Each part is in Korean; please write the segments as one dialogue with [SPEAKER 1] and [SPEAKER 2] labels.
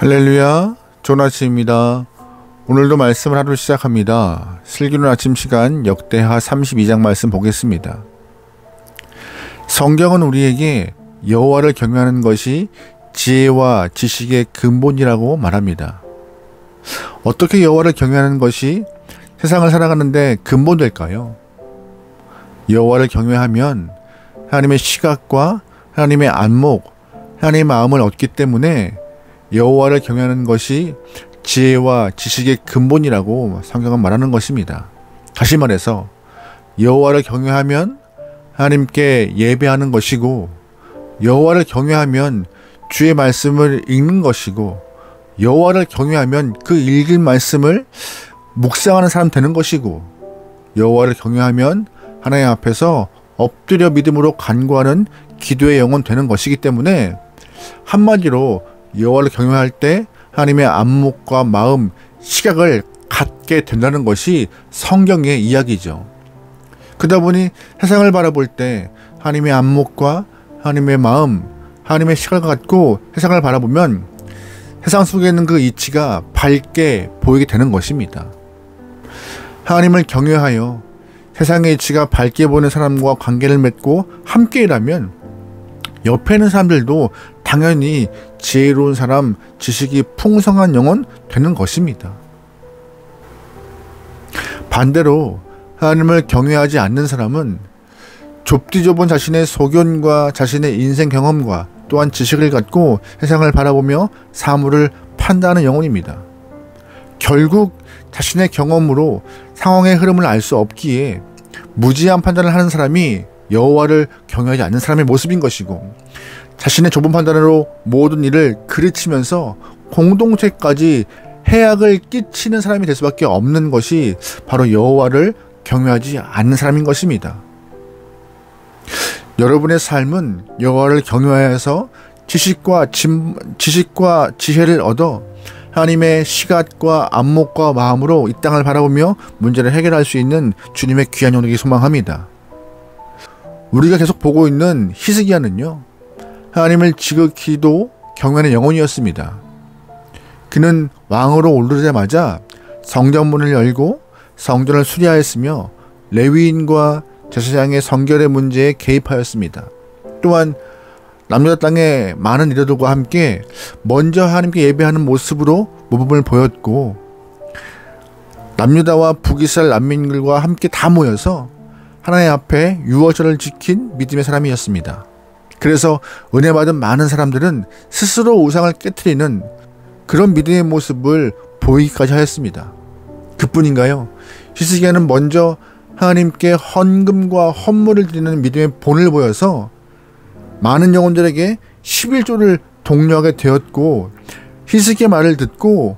[SPEAKER 1] 할렐루야, 좋은 아침입니다. 오늘도 말씀을 하루 시작합니다. 슬기로운 아침 시간 역대하 32장 말씀 보겠습니다. 성경은 우리에게 여호와를 경외하는 것이 지혜와 지식의 근본이라고 말합니다. 어떻게 여호와를 경외하는 것이 세상을 살아가는데 근본될까요? 여호와를 경외하면 하나님의 시각과 하나님의 안목, 하나님의 마음을 얻기 때문에 여호와를 경외하는 것이 지혜와 지식의 근본이라고 성경은 말하는 것입니다. 다시 말해서 여호와를 경외하면 하나님께 예배하는 것이고, 여호와를 경외하면 주의 말씀을 읽는 것이고, 여호와를 경외하면 그 읽은 말씀을 묵상하는 사람 되는 것이고, 여호와를 경외하면 하나님 앞에서 엎드려 믿음으로 간구하는 기도의 영혼 되는 것이기 때문에, 한마디로 여호와를 경외할 때 하나님의 안목과 마음, 시각을 갖게 된다는 것이 성경의 이야기죠. 그러다 보니 세상을 바라볼 때 하나님의 안목과 하나님의 마음, 하나님의 시각을 갖고 세상을 바라보면 세상 속에 있는 그 이치가 밝게 보이게 되는 것입니다. 하나님을 경외하여 세상의 이치가 밝게 보이는 사람과 관계를 맺고 함께 일하면 옆에 있는 사람들도 당연히 지혜로운 사람, 지식이 풍성한 영혼 되는 것입니다. 반대로 하나님을 경외하지 않는 사람은 좁디 좁은 자신의 소견과 자신의 인생 경험과 또한 지식을 갖고 세상을 바라보며 사물을 판단하는 영혼입니다. 결국 자신의 경험으로 상황의 흐름을 알 수 없기에 무지한 판단을 하는 사람이 여호와를 경외하지 않는 사람의 모습인 것이고, 자신의 좁은 판단으로 모든 일을 그르치면서 공동체까지 해악을 끼치는 사람이 될 수밖에 없는 것이 바로 여호와를 경외하지 않는 사람인 것입니다. 여러분의 삶은 여호와를 경외하여서 지식과 지혜를 얻어 하나님의 시각과 안목과 마음으로 이 땅을 바라보며 문제를 해결할 수 있는 주님의 귀한 영역이 소망합니다. 우리가 계속 보고 있는 히스기야는요, 하나님을 지극히도 경외하는 영혼이었습니다. 그는 왕으로 오르자마자 성전문을 열고 성전을 수리하였으며 레위인과 제사장의 성결의 문제에 개입하였습니다. 또한 남유다 땅의 많은 이들과 함께 먼저 하나님께 예배하는 모습으로 모범을 보였고, 남유다와 북이스라엘 난민들과 함께 다 모여서 하나님 앞에 유월절을 지킨 믿음의 사람이었습니다. 그래서 은혜 받은 많은 사람들은 스스로 우상을 깨트리는 그런 믿음의 모습을 보이기까지 하였습니다. 그뿐인가요? 히스기야는 먼저 하나님께 헌금과 헌물을 드리는 믿음의 본을 보여서 많은 영혼들에게 11조를 독려하게 되었고, 히스기야 말을 듣고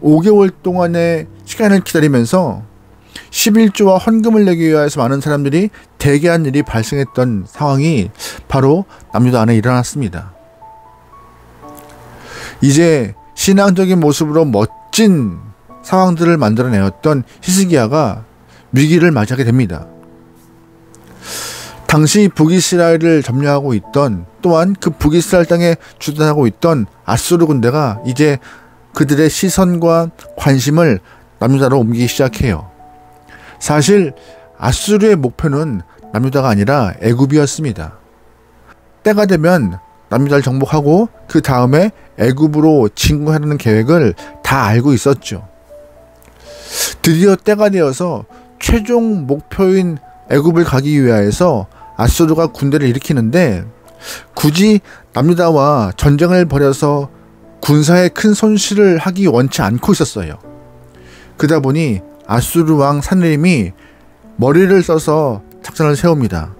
[SPEAKER 1] 5개월 동안의 시간을 기다리면서 11조와 헌금을 내기 위해서 많은 사람들이 대개한 일이 발생했던 상황이 바로 남유다 안에 일어났습니다. 이제 신앙적인 모습으로 멋진 상황들을 만들어내었던 히스기야가 위기를 맞이하게 됩니다. 당시 북이스라엘을 점령하고 있던, 또한 그 북이스라엘 땅에 주둔하고 있던 아수르 군대가 이제 그들의 시선과 관심을 남유다로 옮기기 시작해요. 사실 아수르의 목표는 남유다가 아니라 애굽이었습니다. 때가 되면 남유다를 정복하고 그 다음에 애굽으로 진군하려는 계획을 다 알고 있었죠. 드디어 때가 되어서 최종 목표인 애굽을 가기 위하여서 아수르가 군대를 일으키는데, 굳이 남유다와 전쟁을 벌여서 군사에 큰 손실을 하기 원치 않고 있었어요. 그러다 보니 아수르 왕 산헤립이 머리를 써서 작전을 세웁니다.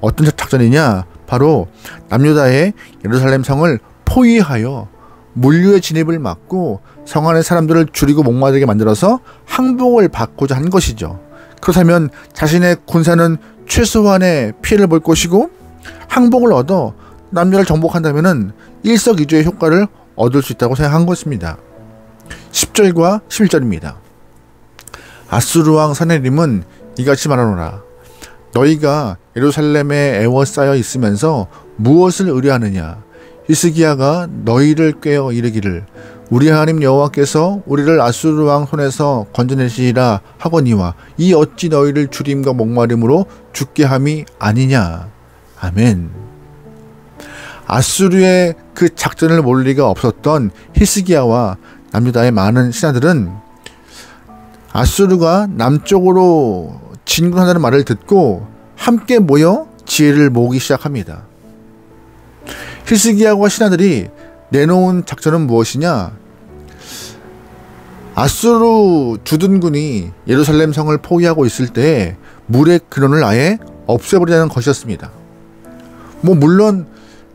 [SPEAKER 1] 어떤 작전이냐? 바로 남유다의 예루살렘 성을 포위하여 물류의 진입을 막고 성 안의 사람들을 줄이고 목마르게 만들어서 항복을 받고자 한 것이죠. 그렇다면 자신의 군사는 최소한의 피해를 볼 것이고, 항복을 얻어 남유다를 정복한다면 일석이조의 효과를 얻을 수 있다고 생각한 것입니다. 10절과 11절입니다. 아수르 왕 산헤립은 이같이 말하노라. 너희가 예루살렘에 애워싸여 있으면서 무엇을 의뢰하느냐? 히스기야가 너희를 꾀어 이르기를 우리 하나님 여호와께서 우리를 아수르 왕 손에서 건져내시리라 하거니와 이 어찌 너희를 주림과 목마름으로 죽게 함이 아니냐. 아멘. 아수르의 그 작전을 몰 리가 없었던 히스기야와 남유다의 많은 신하들은 아수르가 남쪽으로 진군한다는 말을 듣고 함께 모여 지혜를 모으기 시작합니다. 히스기야와 신하들이 내놓은 작전은 무엇이냐? 아수르 주둔군이 예루살렘 성을 포위하고 있을 때 물의 근원을 아예 없애버리자는 것이었습니다. 물론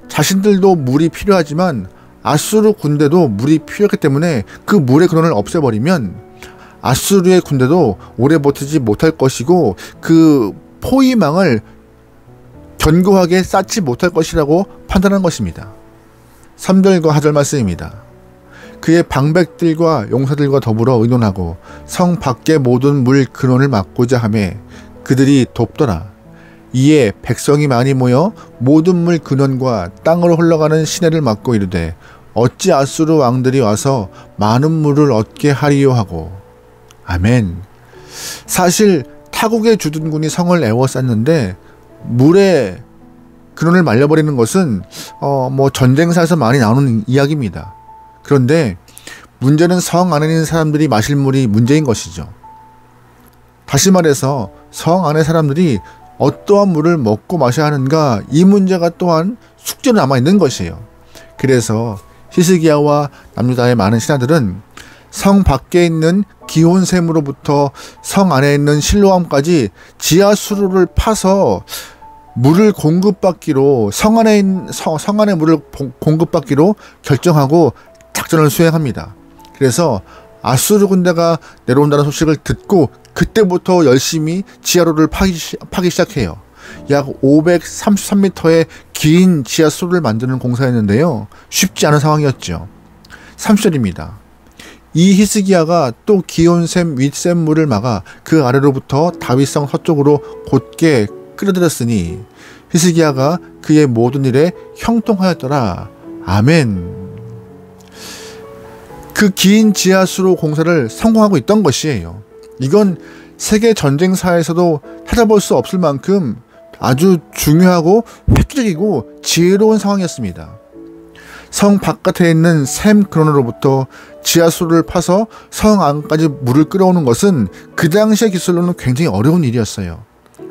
[SPEAKER 1] 자신들도 물이 필요하지만 아수르 군대도 물이 필요했기 때문에 그 물의 근원을 없애버리면 아수르의 군대도 오래 버티지 못할 것이고 그 포위망을 견고하게 쌓지 못할 것이라고 판단한 것입니다. 3절과 4절 말씀입니다. 그의 방백들과 용사들과 더불어 의논하고 성 밖의 모든 물 근원을 막고자 하매 그들이 돕더라. 이에 백성이 많이 모여 모든 물 근원과 땅으로 흘러가는 시내를 막고 이르되 어찌 아수르 왕들이 와서 많은 물을 얻게 하리요 하고. 아멘. 사실 타국의 주둔군이 성을 에워쌌는데 물의 근원을 말려버리는 것은 전쟁사에서 많이 나오는 이야기입니다. 그런데 문제는 성 안에 있는 사람들이 마실 물이 문제인 것이죠. 다시 말해서 성 안의 사람들이 어떠한 물을 먹고 마셔야 하는가, 이 문제가 또한 숙제로 남아있는 것이에요. 그래서 히스기야와 남유다의 많은 신하들은 성 밖에 있는 기혼샘으로부터 성 안에 있는 실로암까지 지하 수로를 파서 물을 공급받기로 성 안에 물을 공급받기로 결정하고 작전을 수행합니다. 그래서 아수르 군대가 내려온다는 소식을 듣고 그때부터 열심히 지하로를 파기 시작해요. 약 533m의 긴 지하수로를 만드는 공사였는데요. 쉽지 않은 상황이었죠. 30절입니다. 이 히스기야가 또 기온샘 윗샘 물을 막아 그 아래로부터 다윗성 서쪽으로 곧게 끌어들였으니 히스기야가 그의 모든 일에 형통하였더라. 아멘. 그 긴 지하수로 공사를 성공하고 있던 것이에요. 이건 세계 전쟁사에서도 찾아볼 수 없을 만큼 아주 중요하고 획기적이고 지혜로운 상황이었습니다. 성 바깥에 있는 샘 근원으로부터 지하수를 파서 성 안까지 물을 끌어오는 것은 그 당시의 기술로는 굉장히 어려운 일이었어요.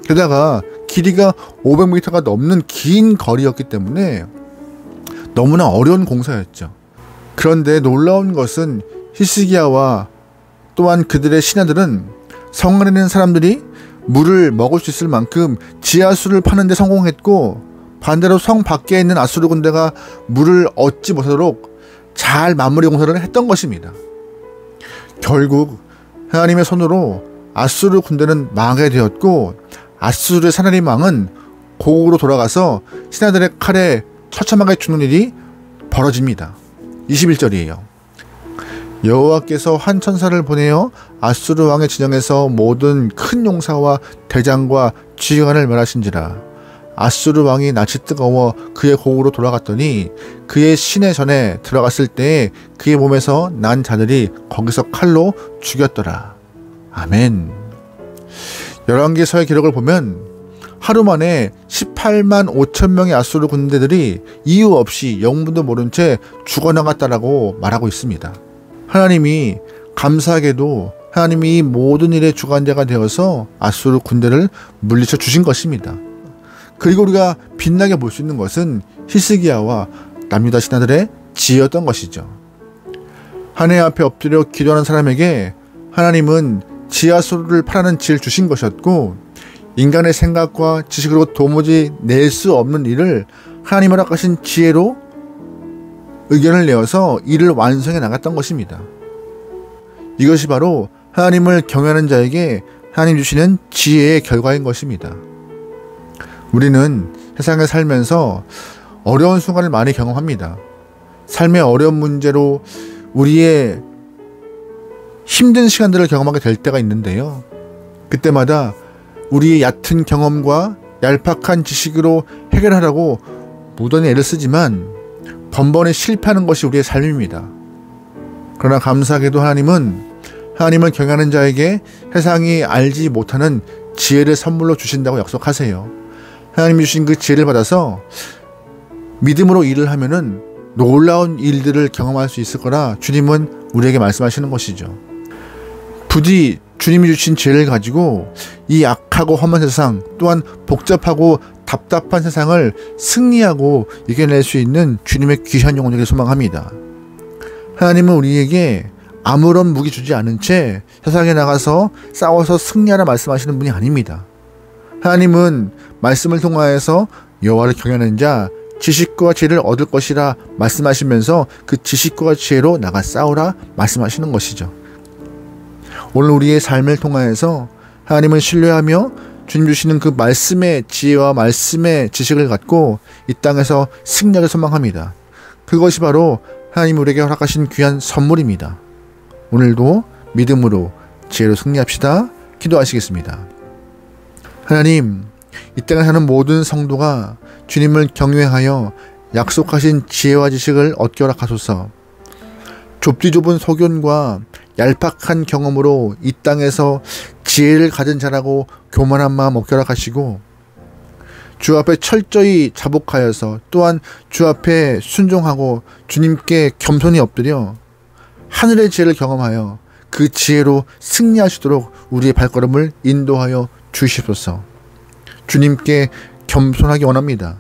[SPEAKER 1] 게다가 길이가 500m가 넘는 긴 거리였기 때문에 너무나 어려운 공사였죠. 그런데 놀라운 것은 히스기야와 또한 그들의 신하들은 성 안에 있는 사람들이 물을 먹을 수 있을 만큼 지하수를 파는 데 성공했고, 반대로 성 밖에 있는 아수르 군대가 물을 얻지 못하도록 잘 마무리 공사를 했던 것입니다. 결국 하나님의 손으로 아수르 군대는 망하게 되었고, 아수르의 사나림 왕은 고국으로 돌아가서 신하들의 칼에 처참하게 죽는 일이 벌어집니다. 21절이에요. 여호와께서 한 천사를 보내어 아수르 왕의 진영에서 모든 큰 용사와 대장과 지휘관을 멸하신지라. 아수르 왕이 낯이 뜨거워 그의 고국으로 돌아갔더니 그의 시내 전에 들어갔을 때에 그의 몸에서 난 자들이 거기서 칼로 죽였더라. 아멘. 열왕기서의 기록을 보면 하루 만에 18만 5천 명의 아수르 군대들이 이유 없이 영문도 모른 채 죽어나갔다라고 말하고 있습니다. 하나님이 감사하게도 하나님이 이 모든 일의 주관자가 되어서 아수르 군대를 물리쳐 주신 것입니다. 그리고 우리가 빛나게 볼 수 있는 것은 히스기야와 남유다 신하들의 지혜였던 것이죠. 하나님 앞에 엎드려 기도하는 사람에게 하나님은 지하수로를 파라는 지혜를 주신 것이었고, 인간의 생각과 지식으로 도무지 낼 수 없는 일을 하나님 허락하신 지혜로 의견을 내어서 이를 완성해 나갔던 것입니다. 이것이 바로 하나님을 경외하는 자에게 하나님 주시는 지혜의 결과인 것입니다. 우리는 세상에 살면서 어려운 순간을 많이 경험합니다. 삶의 어려운 문제로 우리의 힘든 시간들을 경험하게 될 때가 있는데요. 그때마다 우리의 얕은 경험과 얄팍한 지식으로 해결하려고 무던히 애를 쓰지만 번번이 실패하는 것이 우리의 삶입니다. 그러나 감사하게도 하나님을 경외하는 자에게 세상이 알지 못하는 지혜를 선물로 주신다고 약속하세요. 하나님이 주신 그 지혜를 받아서 믿음으로 일을 하면은 놀라운 일들을 경험할 수 있을 거라 주님은 우리에게 말씀하시는 것이죠. 부디 주님이 주신 지혜를 가지고 이 악하고 험한 세상, 또한 복잡하고 답답한 세상을 승리하고 이겨낼 수 있는 주님의 귀한 영혼에게 소망합니다. 하나님은 우리에게 아무런 무기 주지 않은 채 세상에 나가서 싸워서 승리하라 말씀하시는 분이 아닙니다. 하나님은 말씀을 통하여서 여호와를 경외하는 자 지식과 지혜를 얻을 것이라 말씀하시면서 그 지식과 지혜로 나가 싸우라 말씀하시는 것이죠. 오늘 우리의 삶을 통하여서 하나님을 신뢰하며 주님 주시는 그 말씀의 지혜와 말씀의 지식을 갖고 이 땅에서 승리하길 소망합니다. 그것이 바로 하나님 우리에게 허락하신 귀한 선물입니다. 오늘도 믿음으로 지혜로 승리합시다. 기도하시겠습니다. 하나님, 이 땅에 사는 모든 성도가 주님을 경외하여 약속하신 지혜와 지식을 얻게 허락하소서. 좁디 좁은 소견과 얄팍한 경험으로 이 땅에서 지혜를 가진 자라고 교만한 마음 없게 허락하시고 주 앞에 철저히 자복하여서 또한 주 앞에 순종하고 주님께 겸손히 엎드려 하늘의 지혜를 경험하여 그 지혜로 승리하시도록 우리의 발걸음을 인도하여 주시옵소서. 주님께 겸손하기 원합니다.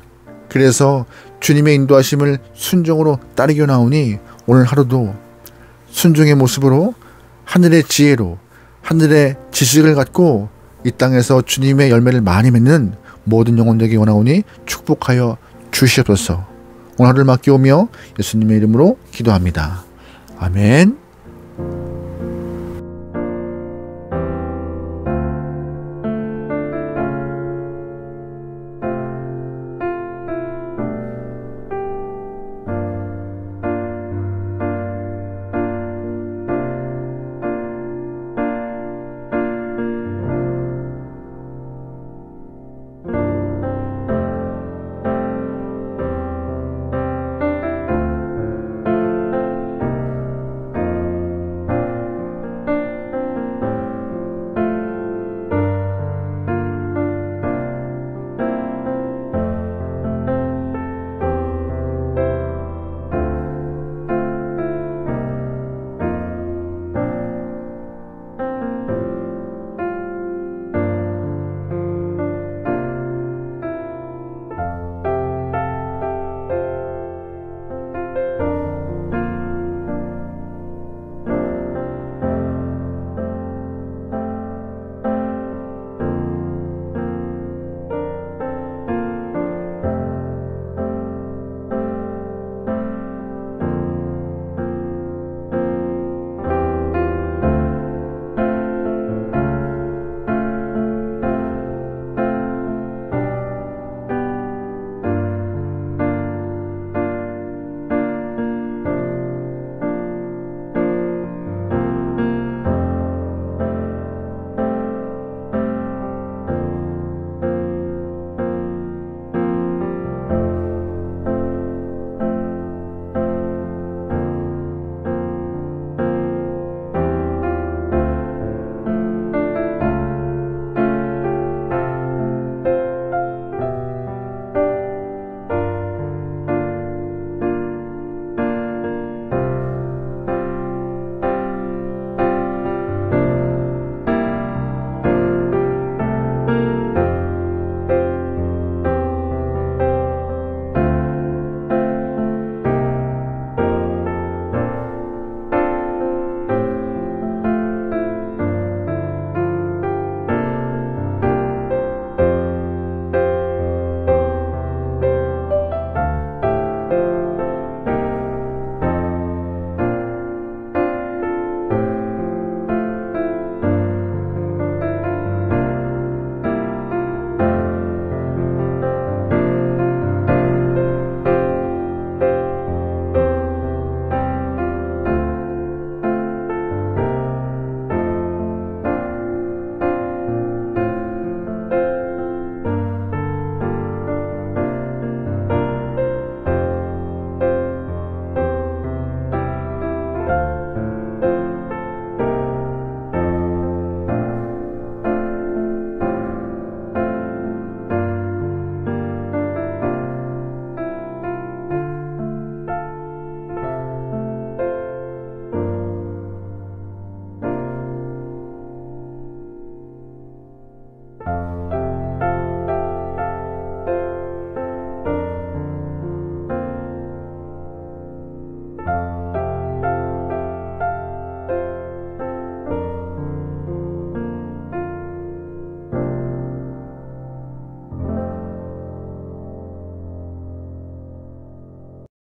[SPEAKER 1] 그래서 주님의 인도하심을 순종으로 따르기 원하오니 오늘 하루도 순종의 모습으로 하늘의 지혜로 하늘의 지식을 갖고 이 땅에서 주님의 열매를 많이 맺는 모든 영혼 되기 원하오니 축복하여 주시옵소서. 오늘 하루를 맡기오며 예수님의 이름으로 기도합니다. 아멘.